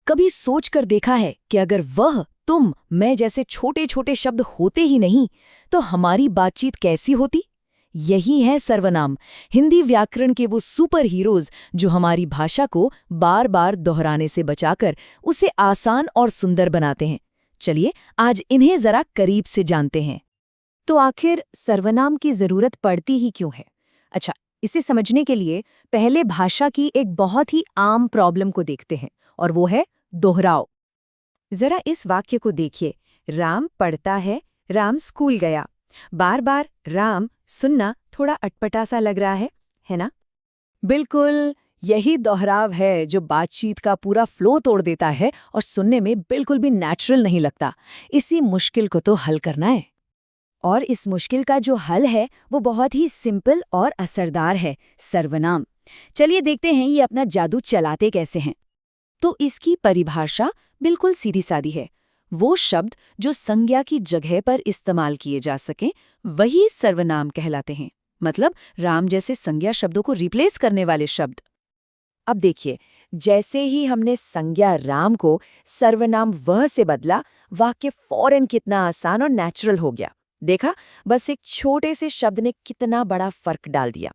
कभी सोच कर देखा है कि अगर वह, तुम, मैं जैसे छोटे छोटे शब्द होते ही नहीं तो हमारी बातचीत कैसी होती? यही है सर्वनाम, हिंदी व्याकरण के वो सुपर हीरोज जो हमारी भाषा को बार बार दोहराने से बचाकर उसे आसान और सुंदर बनाते हैं। चलिए आज इन्हें जरा करीब से जानते हैं। तो आखिर सर्वनाम की जरूरत पड़ती ही क्यों है? अच्छा, इसे समझने के लिए पहले भाषा की एक बहुत ही आम प्रॉब्लम को देखते हैं, और वो है दोहराव। जरा इस वाक्य को देखिए, राम पढ़ता है, राम स्कूल गया। बार बार राम सुनना थोड़ा अटपटा सा लग रहा है ना? बिल्कुल, यही दोहराव है जो बातचीत का पूरा फ्लो तोड़ देता है और सुनने में बिल्कुल भी नेचुरल नहीं लगता। इसी मुश्किल को तो हल करना है। और इस मुश्किल का जो हल है वो बहुत ही सिंपल और असरदार है, सर्वनाम। चलिए देखते हैं ये अपना जादू चलाते कैसे हैं। तो इसकी परिभाषा बिल्कुल सीधी सादी है। वो शब्द जो संज्ञा की जगह पर इस्तेमाल किए जा सकें वही सर्वनाम कहलाते हैं। मतलब राम जैसे संज्ञा शब्दों को रिप्लेस करने वाले शब्द। अब देखिए, जैसे ही हमने संज्ञा राम को सर्वनाम वह से बदला, वाक्य फौरन कितना आसान और नेचुरल हो गया। देखा, बस एक छोटे से शब्द ने कितना बड़ा फर्क डाल दिया।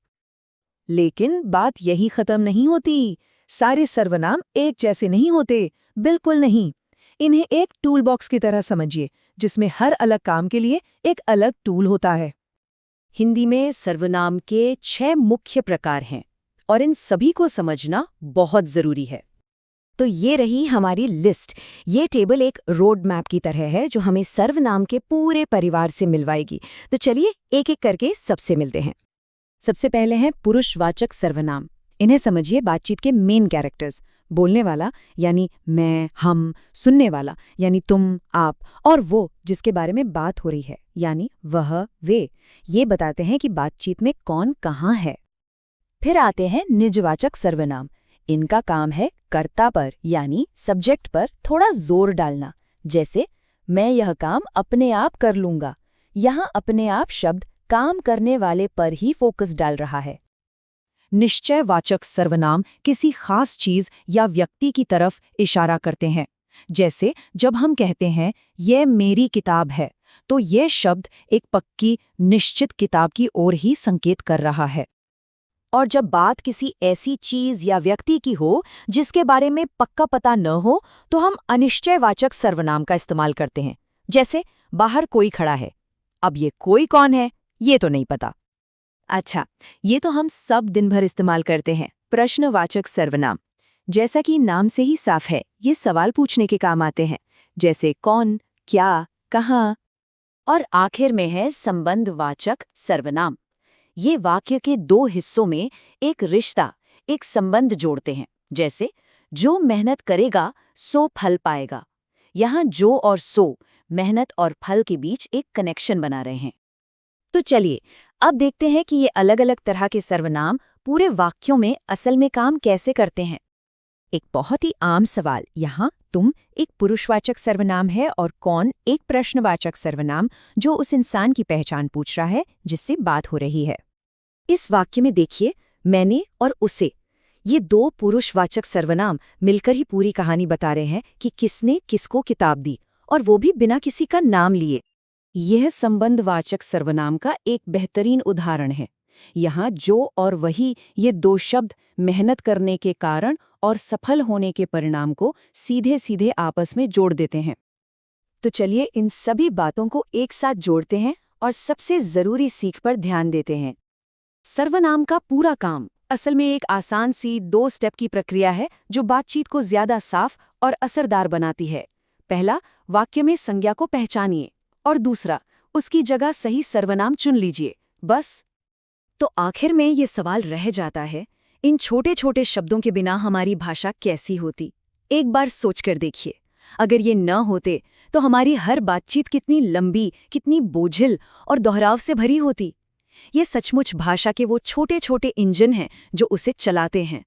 लेकिन बात यही खत्म नहीं होती। सारे सर्वनाम एक जैसे नहीं होते, बिल्कुल नहीं। इन्हें एक टूल बॉक्स की तरह समझिए, जिसमें हर अलग काम के लिए एक अलग टूल होता है। हिंदी में सर्वनाम के 6 मुख्य प्रकार हैं और इन सभी को समझना बहुत जरूरी है। तो ये रही हमारी लिस्ट। ये टेबल एक रोड मैप की तरह है जो हमें सर्वनाम के पूरे परिवार से मिलवाएगी। तो चलिए एक एक करके सबसे मिलते हैं। सबसे पहले हैं पुरुषवाचक सर्वनाम। इन्हें समझिए बातचीत के मेन कैरेक्टर्स। बोलने वाला यानी मैं, हम, सुनने वाला यानी तुम, आप, और वो जिसके बारे में बात हो रही है यानी वह, वे। ये बताते हैं कि बातचीत में कौन कहाँ है। फिर आते हैं निजवाचक सर्वनाम। इनका काम है कर्ता पर यानी सब्जेक्ट पर थोड़ा जोर डालना। जैसे मैं यह काम अपने आप कर लूंगा। यहाँ अपने आप शब्द काम करने वाले पर ही फोकस डाल रहा है। निश्चयवाचक सर्वनाम किसी खास चीज या व्यक्ति की तरफ इशारा करते हैं। जैसे जब हम कहते हैं यह मेरी किताब है, तो यह शब्द एक पक्की निश्चित किताब की ओर ही संकेत कर रहा है। और जब बात किसी ऐसी चीज या व्यक्ति की हो जिसके बारे में पक्का पता न हो, तो हम अनिश्चयवाचक सर्वनाम का इस्तेमाल करते हैं। जैसे बाहर कोई खड़ा है, अब ये कोई कौन है ये तो नहीं पता। अच्छा, ये तो हम सब दिन भर इस्तेमाल करते हैं। प्रश्नवाचक सर्वनाम, जैसा कि नाम से ही साफ है, ये सवाल पूछने के काम आते हैं। जैसे कौन, क्या, कहाँ। और आखिर में है संबंधवाचक सर्वनाम। ये वाक्य के 2 हिस्सों में एक रिश्ता, एक संबंध जोड़ते हैं। जैसे जो मेहनत करेगा सो फल पाएगा। यहाँ जो और सो मेहनत और फल के बीच एक कनेक्शन बना रहे हैं। तो चलिए अब देखते हैं कि ये अलग अलग तरह के सर्वनाम पूरे वाक्यों में असल में काम कैसे करते हैं। एक बहुत ही आम सवाल, यहाँ तुम एक पुरुषवाचक सर्वनाम है और कौन एक प्रश्नवाचक सर्वनाम जो उस इंसान की पहचान पूछ रहा है जिससे बात हो रही है। इस वाक्य में देखिए, मैंने और उसे, ये 2 पुरुषवाचक सर्वनाम मिलकर ही पूरी कहानी बता रहे हैं कि किसने किसको किताब दी, और वो भी बिना किसी का नाम लिए। यह संबंधवाचक सर्वनाम का एक बेहतरीन उदाहरण है। यहाँ जो और वही, ये 2 शब्द मेहनत करने के कारण और सफल होने के परिणाम को सीधे सीधे आपस में जोड़ देते हैं। तो चलिए इन सभी बातों को एक साथ जोड़ते हैं और सबसे जरूरी सीख पर ध्यान देते हैं। सर्वनाम का पूरा काम असल में एक आसान सी 2 स्टेप की प्रक्रिया है जो बातचीत को ज्यादा साफ और असरदार बनाती है। पहला, वाक्य में संज्ञा को पहचानिए, और दूसरा, उसकी जगह सही सर्वनाम चुन लीजिए। बस। तो आखिर में ये सवाल रह जाता है, इन छोटे छोटे शब्दों के बिना हमारी भाषा कैसी होती? एक बार सोचकर देखिए, अगर ये न होते तो हमारी हर बातचीत कितनी लंबी, कितनी बोझिल और दोहराव से भरी होती। ये सचमुच भाषा के वो छोटे छोटे इंजन हैं जो उसे चलाते हैं।